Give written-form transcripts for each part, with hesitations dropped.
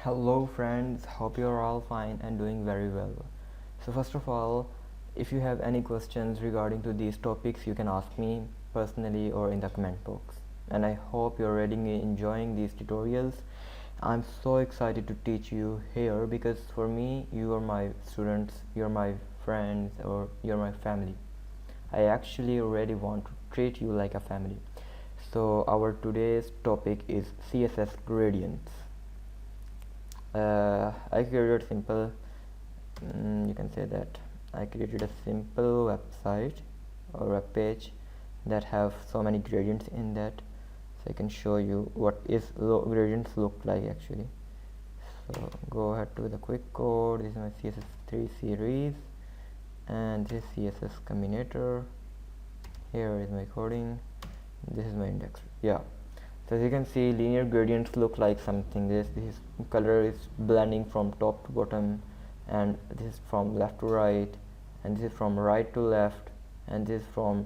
Hello friends, hope you're all fine and doing very well. So first of all, if you have any questions regarding to these topics, you can ask me personally or in the comment box. And I hope you're ready enjoying these tutorials. I'm so excited to teach you here because for me, you are my students, you're my friends, or you're my family. I actually already want to treat you like a family. So our today's topic is CSS Gradients. I created simple you can say that I created a simple website or web page that have so many gradients in that, so I can show you what is gradients look like actually. So go ahead to the quick code. This is my CSS3 series and this is CSS combinator. Here is my coding, this is my index. Yeah, so as you can see, linear gradients look like something. This color is blending from top to bottom, and this is from left to right, and this is from right to left, and this is from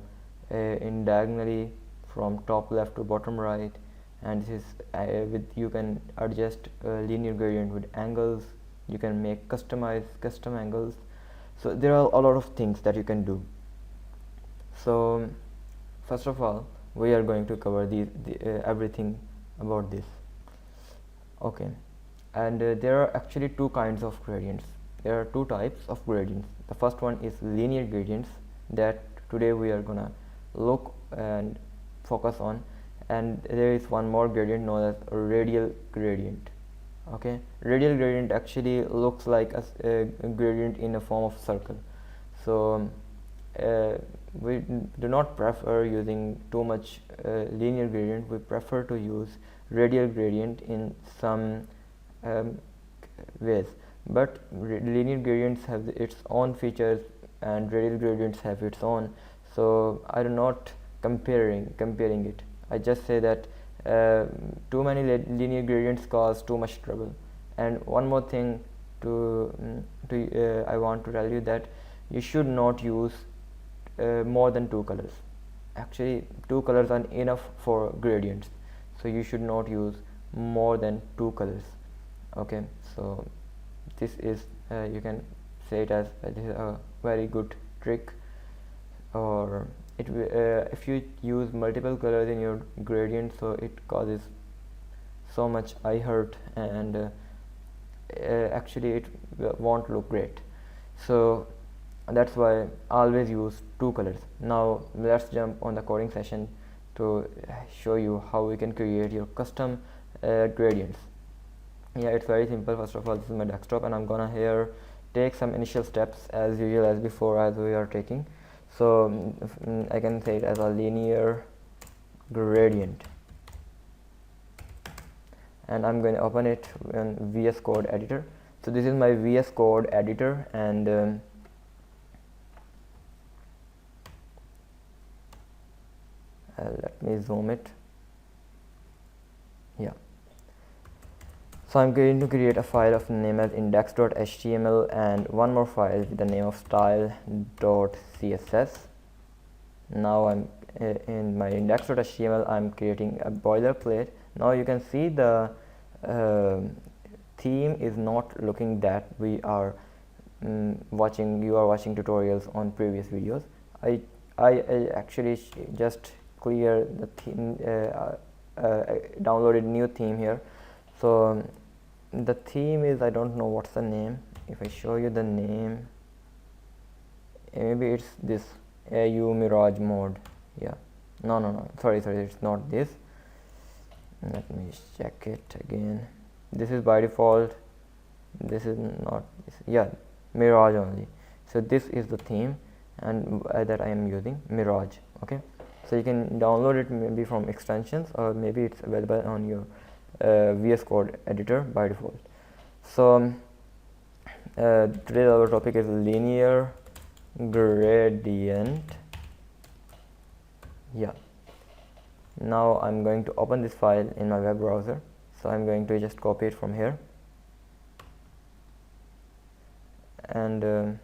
in diagonally from top left to bottom right, and this is with you can adjust linear gradient with angles. You can make custom angles. So there are a lot of things that you can do. So first of all, we are going to cover everything about this. Okay, and there are actually two kinds of gradients. There are two types of gradients. The first one is linear gradients that today we are gonna look and focus on, and there is one more gradient known as radial gradient. Okay, radial gradient actually looks like a gradient in a form of circle. So we do not prefer using too much linear gradient. We prefer to use radial gradient in some ways, but linear gradients have its own features and radial gradients have its own. So I do not comparing it. I just say that too many linear gradients cause too much trouble. And one more thing I want to tell you that you should not use more than two colors. Actually, two colors are enough for gradients, so you should not use more than two colors. Okay, so this is you can say it as this is a very good trick. Or it if you use multiple colors in your gradient, so it causes so much eye hurt, and actually it won't look great. So that's why I always use two colors. Now let's jump on the coding session to show you how we can create your custom gradients. Yeah, it's very simple. First of all, this is my desktop, and I'm gonna here take some initial steps as usual as before as we are taking. So I can say it as a linear gradient, and I'm going to open it in VS Code editor. So this is my VS Code editor, and let me zoom it. Yeah, so I'm going to create a file of name as index.html and one more file with the name of style.css. Now I'm in my index.html. I'm creating a boilerplate. Now you can see the theme is not looking that we are watching tutorials on previous videos. I actually just clear the theme, downloaded new theme here. So the theme is, I don't know what's the name. If I show you the name, maybe it's this AU Mirage mode. Yeah, no, sorry, it's not this. Let me check it again. This is by default. This is not this. Yeah, Mirage only. So this is the theme, and that I am using Mirage. Okay, so you can download it maybe from extensions, or maybe it's available on your VS Code editor by default. So today our topic is linear gradient. Yeah, now I'm going to open this file in my web browser. So I'm going to just copy it from here, and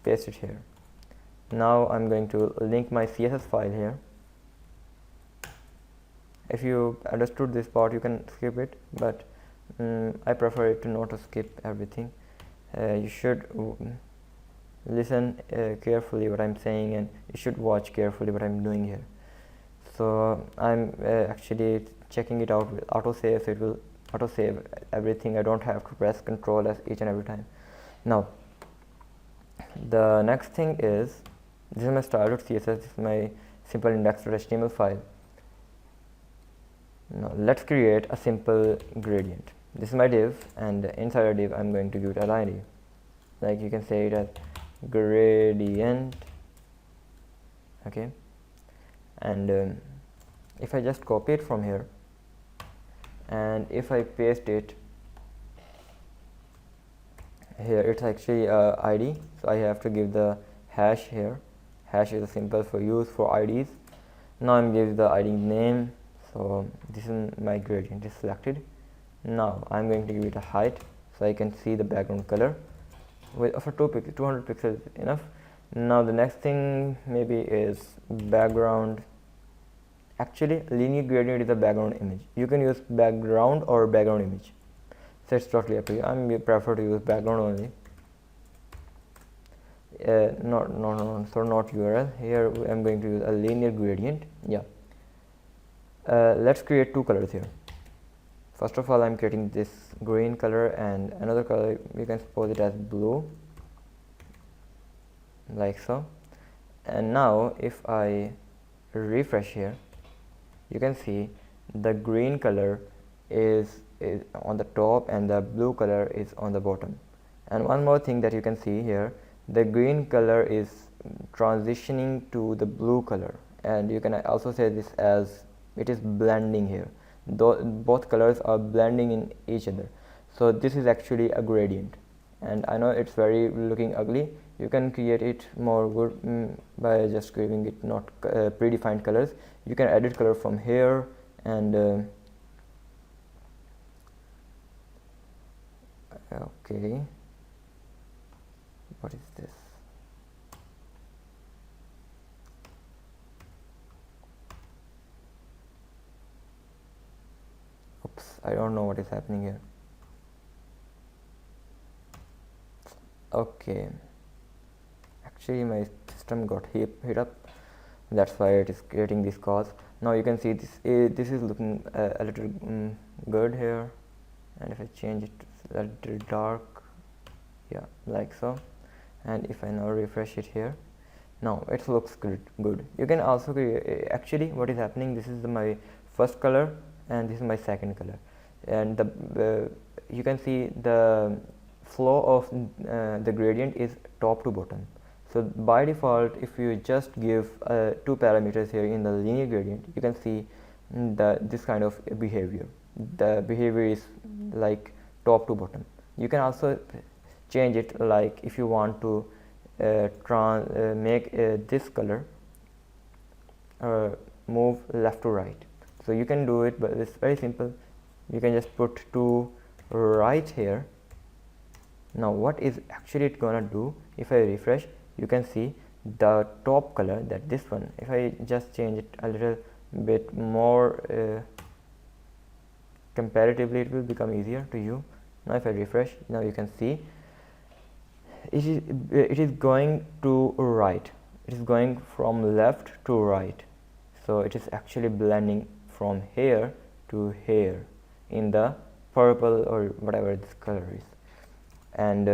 paste it here. Now I'm going to link my CSS file here, If you understood this part, you can skip it, but I prefer it to not to skip everything. You should listen carefully what I'm saying, and you should watch carefully what I'm doing here. So I'm actually checking it out with autosave, so it will autosave everything. I don't have to press Control S each and every time. Now the next thing is, this is my style.css, this is my simple index.html file. Now let's create a simple gradient. This is my div, and inside a div I'm going to give it an ID. Like you can say it as gradient, okay. And if I just copy it from here and if I paste it here, it's actually ID, so I have to give the hash here. Hash is a symbol for use for IDs. Now I'm giving the ID name, so this is my gradient is selected. Now I'm going to give it a height, so I can see the background color. With for 200 pixels is enough. Now the next thing maybe is background. Actually linear gradient is a background image. You can use background or background image, so it's totally up to you. I prefer to use background only. Not URL. Here I'm going to use a linear gradient. Yeah. Let's create two colors here. First of all, I'm creating this green color and another color. You can suppose it as blue, like so. And now if I refresh here, you can see the green color is on the top and the blue color is on the bottom. And one more thing that you can see here, the green color is transitioning to the blue color, and you can also say this as it is blending here. Both colors are blending in each other, so this is actually a gradient. And I know it's very looking ugly. You can create it more good by just giving it not predefined colors. You can edit color from here, and okay, what is this? Oops, I don't know what is happening here. Okay, actually my system got hit up, that's why it is creating this cause. Now you can see this this is looking a little good here, and if I change it to a little dark, yeah, like so. And if I now refresh it here, now it looks good. You can also create, actually what is happening, this is my first color and this is my second color, and the you can see the flow of the gradient is top to bottom. So by default, if you just give two parameters here in the linear gradient, you can see this kind of behavior. The behavior is like top to bottom. You can also change it, like if you want to make this color move left to right. So you can do it, but it's very simple. You can just put to right here. Now what is actually it gonna do, if I refresh, you can see the top color, that this one, if I just change it a little bit more comparatively, it will become easier to you. Now if I refresh, now you can see it is going to right, it is going from left to right. So it is actually blending from here to here in the purple or whatever this color is. And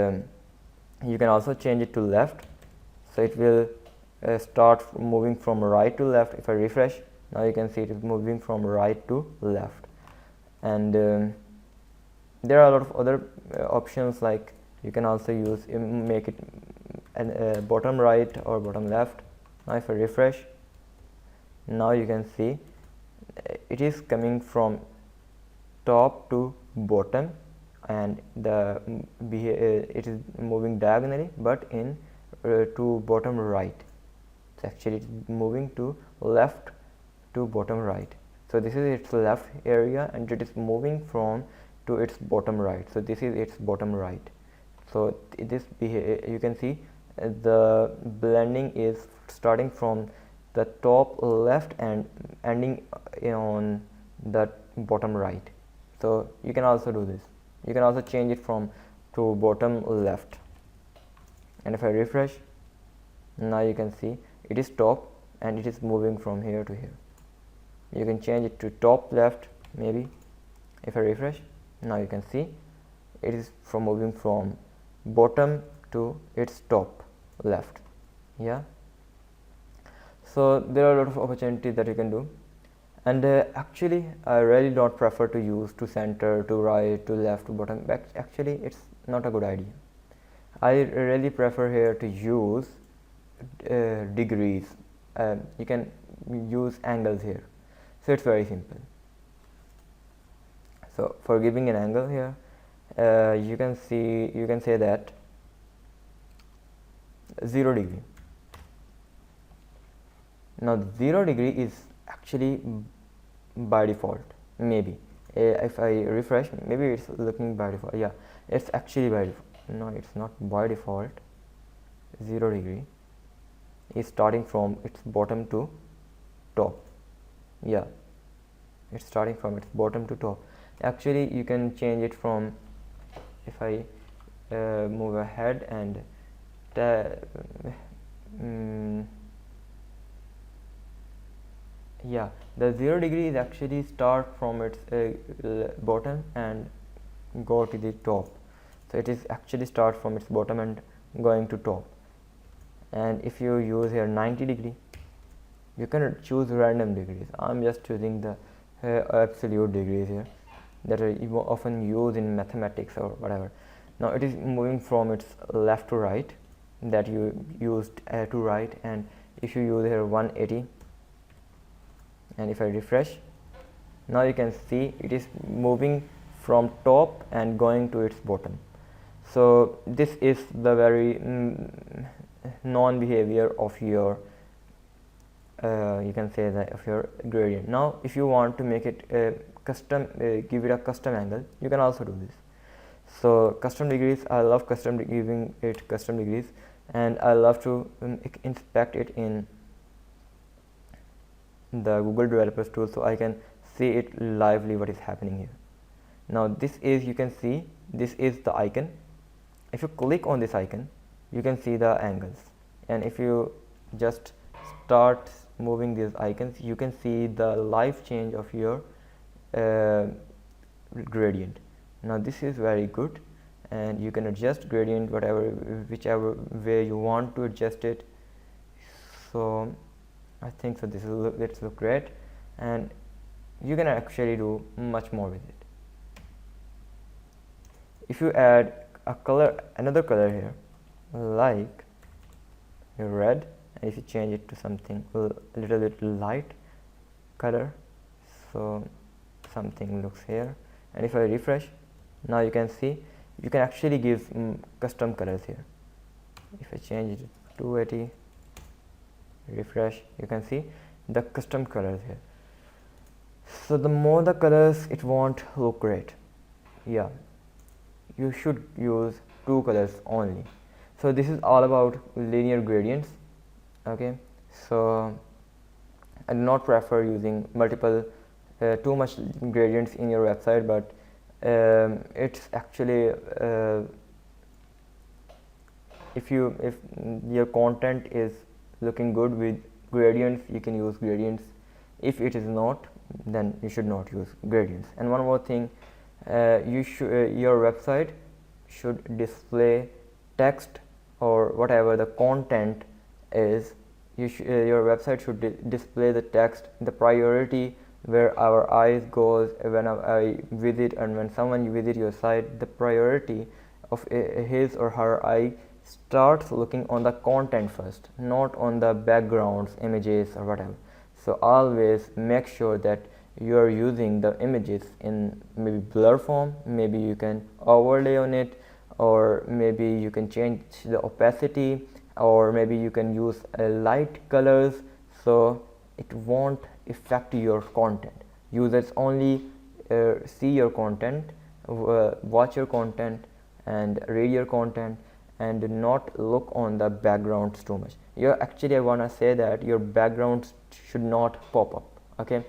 you can also change it to left, so it will start moving from right to left. If I refresh, now you can see it is moving from right to left. And there are a lot of other options, like you can also use make it bottom right or bottom left. Now if I refresh, now you can see it is coming from top to bottom, and the it is moving diagonally, but in to bottom right. So actually it is moving to left to bottom right. So this is its left area, and it is moving from to its bottom right. So this is its bottom right. So this you can see the blending is starting from the top left and ending on the bottom right. So you can also do this. You can also change it from to bottom left, and if I refresh, now you can see it is top and it is moving from here to here. You can change it to top left maybe. If I refresh, now you can see it is from moving from bottom to its top left. Yeah, so there are a lot of opportunities that you can do. And actually I really don't prefer to use to center, to right, to left, to bottom. But actually it's not a good idea. I really prefer here to use degrees. You can use angles here, so it's very simple. So for giving an angle here, you can say that 0 degree. Now 0 degree is actually by default. Maybe if I refresh, maybe it's looking by default. Yeah, it's actually by default. No, it's not by default. 0 degree is starting from its bottom to top. Yeah, it's starting from its bottom to top. Actually you can change it from, if I move ahead and yeah, the 0 degree is actually start from its bottom and go to the top. So it is actually start from its bottom and going to top. And if you use here 90 degree, you can choose random degrees. I'm just choosing the absolute degrees here that are often used in mathematics or whatever. Now it is moving from its left to right, that you used to right. And if you use here 180, and if I refresh, now you can see it is moving from top and going to its bottom. So this is the very non-behavior of your you can say that of your gradient. Now if you want to make it custom, give it a custom angle, you can also do this. So custom degrees, I love giving it custom degrees, and I love to inspect it in the Google Developers tool, so I can see it lively what is happening here. Now this is, you can see this is the icon. If you click on this icon, you can see the angles, and if you just start moving these icons, you can see the live change of your gradient. Now this is very good, and you can adjust gradient whichever way you want to adjust it. So I think so this is let's look great, and you can actually do much more with it. If you add a color, another color here, like red, and if you change it to something a little bit light color, so something looks here, and if I refresh, now you can see you can actually give custom colors here. If I change it to 280, refresh, you can see the custom colors here. So the more the colors, it won't look great. Yeah, you should use 2 colors only. So this is all about linear gradients. Okay, so I do not prefer using multiple too much gradients in your website, but it's actually if your content is looking good with gradients, you can use gradients. If it is not, then you should not use gradients. And one more thing, your website should display text or whatever the content is. Your website should display the text, the priority where our eyes goes when I visit, and when someone visit your site, the priority of his or her eye starts looking on the content first, not on the backgrounds, images or whatever. So always make sure that you are using the images in maybe blur form, maybe you can overlay on it, or maybe you can change the opacity, or maybe you can use light colors, so it won't affect your content. Users only see your content, watch your content and read your content, and do not look on the backgrounds too much. Actually I want to say that your backgrounds should not pop up. Okay,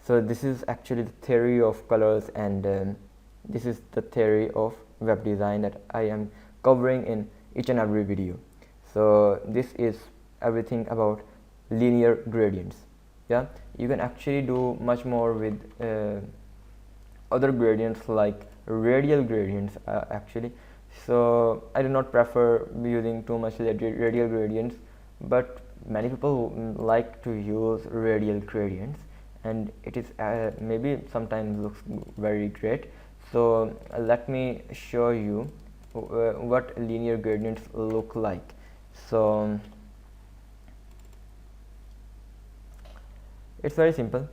So this is actually the theory of colors, and this is the theory of web design that I am covering in each and every video. So this is everything about linear gradients. Yeah, you can actually do much more with other gradients like radial gradients actually. So I do not prefer using too much radial gradients, but many people like to use radial gradients, and it is maybe sometimes looks very great. So let me show you what linear gradients look like. So it's very simple.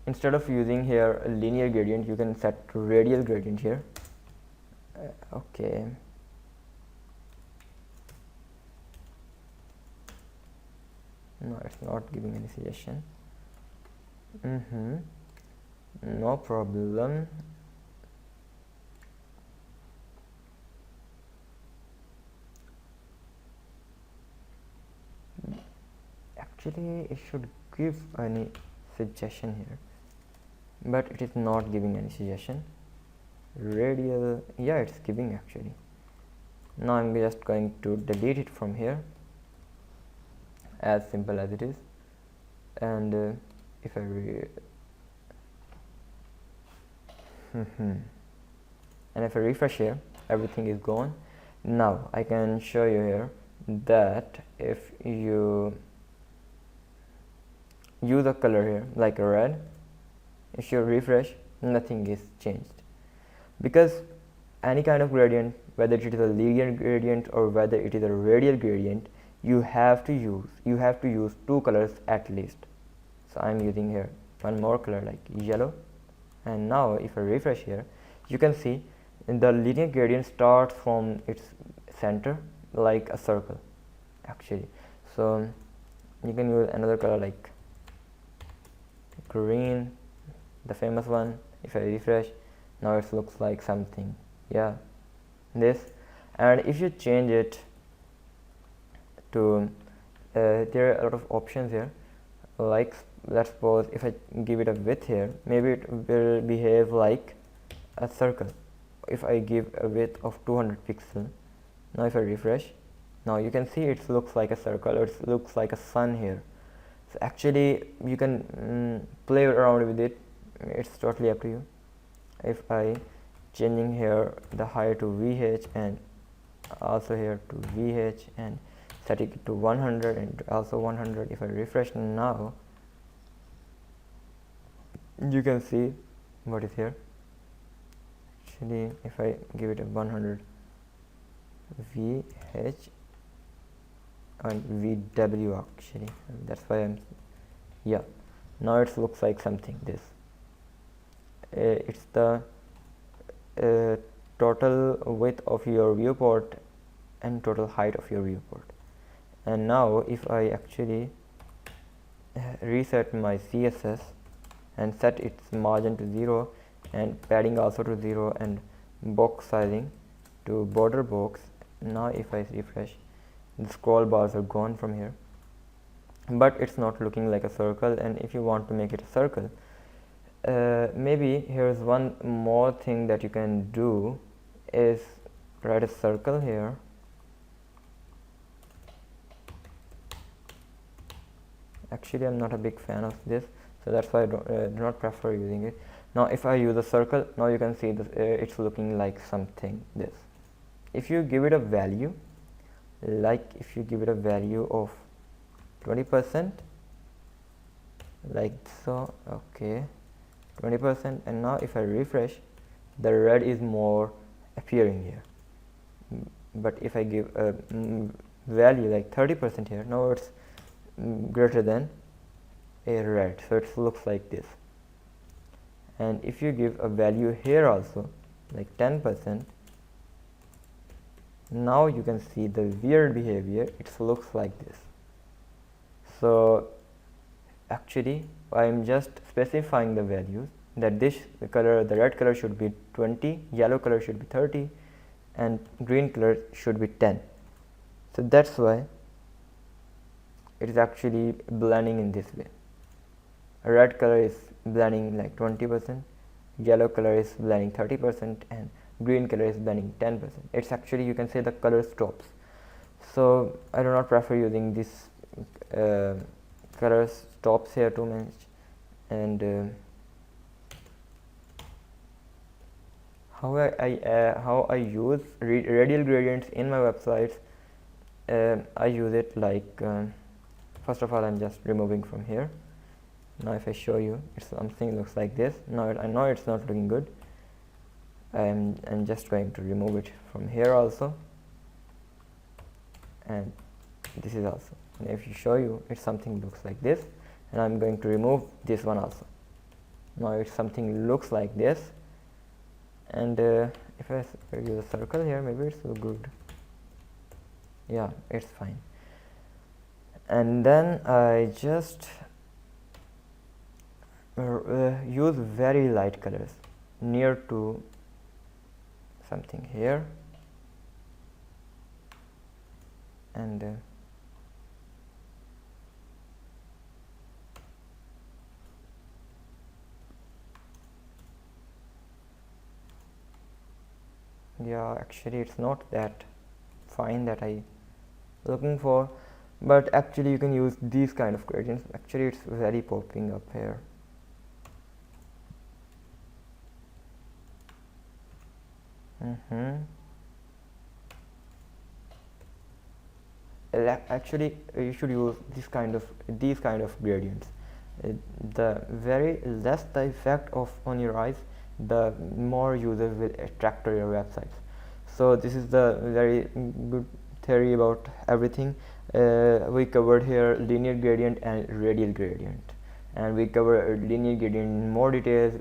Instead of using here a linear gradient, you can set radial gradient here. Okay, no, it's not giving any suggestion. No problem. Actually it should give any suggestion here, but it is not giving any suggestion. Radial, yeah, it's giving actually. Now I'm just going to delete it from here, as simple as it is. And if I and if I refresh here, everything is gone. Now I can show you here that if you use a color here like a red, if you refresh, nothing is changed, because any kind of gradient, whether it is a linear gradient or whether it is a radial gradient, you have to use two colors at least. So I'm using here one more color like yellow, and now if I refresh here, you can see the linear gradient starts from its center like a circle actually. So you can use another color like green, the famous one. If I refresh, now it looks like something, yeah, this. And if you change it to there are a lot of options here, like let's suppose if I give it a width here, maybe it will behave like a circle. If I give a width of 200 pixels, now if I refresh, now you can see it looks like a circle, or it looks like a sun here. So actually you can play around with it, it's totally up to you. If I changing here the height to VH and also here to VH and set it to 100 and also 100, if I refresh now, you can see what is here. Actually if I give it a 100 VH and VW actually, that's why I'm, yeah, now it looks like something this. It's the total width of your viewport and total height of your viewport. And now if I actually reset my CSS and set its margin to 0 and padding also to 0 and box sizing to border box, now if I refresh, the scroll bars are gone from here, but it's not looking like a circle. And if you want to make it a circle, maybe here's one more thing that you can do, is write a circle here. Actually I'm not a big fan of this, so that's why I do not prefer using it. Now if I use a circle, now you can see this, it's looking like something this. If you give it a value, like if you give it a value of 20%, like so, okay, 20%, and now if I refresh, the red is more appearing here. But if I give a value like 30% here, now it's greater than a red, so it looks like this. And if you give a value here also like 10%, now you can see the weird behavior, it looks like this. So actually I am just specifying the values, that this color, the red color should be 20, yellow color should be 30, and green color should be 10. So that's why it is actually blending in this way. A red color is blending like 20%, yellow color is blending 30%, and green color is blending 10%. It's actually, you can say, the color stops. So I do not prefer using this color stops here too much. And how I use radial gradients in my websites. I use it like, first of all, I'm just removing from here. Now if I show you, it's something looks like this. Now I know it's not looking good. I'm just going to remove it from here also, and this is also. And if you show you, it's something looks like this, and I'm going to remove this one also. Now it's something looks like this, and if I use a circle here, maybe it's so good. Yeah, it's fine. And then I just use very light colors near to something here, and yeah, actually it's not that fine that I looking for, but actually you can use these kind of gradients. Actually it's very popping up here. Actually you should use these kind of gradients. The very less the effect of on your eyes, the more users will attract to your websites. So this is the very good theory about everything. We covered here linear gradient and radial gradient, and we covered linear gradient in more details,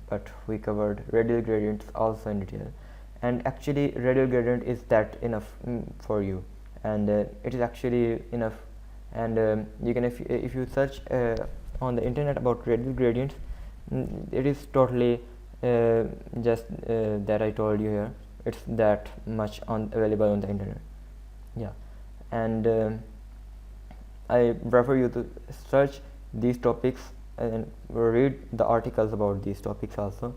but we covered radial gradients also in detail. And actually radial gradient is that enough for you, and it is actually enough. And you can, if you search on the internet about radial gradients, it is totally just that I told you here. It's that much available on the internet. Yeah, and I prefer you to search these topics and read the articles about these topics also.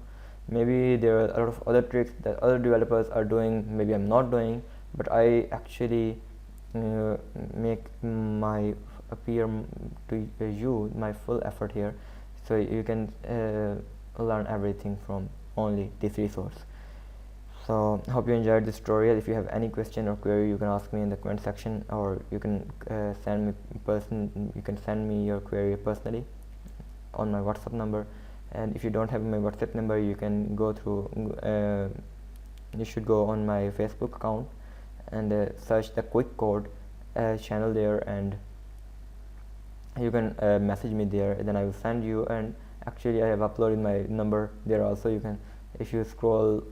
Maybe there are a lot of other tricks that other developers are doing, maybe I'm not doing, but I actually make my appear to you my full effort here, so you can learn everything from only this resource. So hope you enjoyed this tutorial. If you have any question or query, you can ask me in the comment section, or you can send me your query personally on my WhatsApp number. And if you don't have my WhatsApp number, you can go through you should go on my Facebook account and search the quick code channel there, and you can message me there, then I will send you. And actually I have uploaded my number there also. You can, if you scroll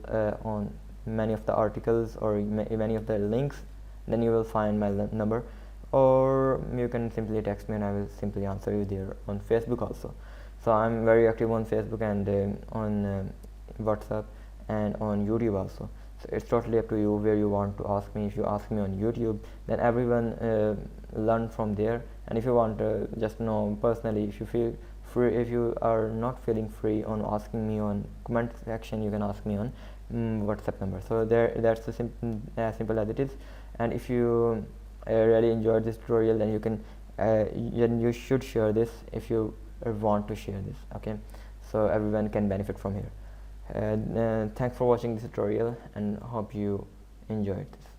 on many of the articles or many of the links, then you will find my number, or you can simply text me and I will simply answer you there on Facebook also. So I'm very active on Facebook and on WhatsApp and on YouTube also. So it's totally up to you where you want to ask me. If you ask me on YouTube, then everyone learn from there. And if you want to just know personally, if you feel free, if you are not feeling free on asking me on comment section, you can ask me on WhatsApp number. So that's as simple as it is. And if you really enjoyed this tutorial, then you can you should share this if you want to share this, okay, so everyone can benefit from here. Thanks for watching this tutorial, and hope you enjoyed this.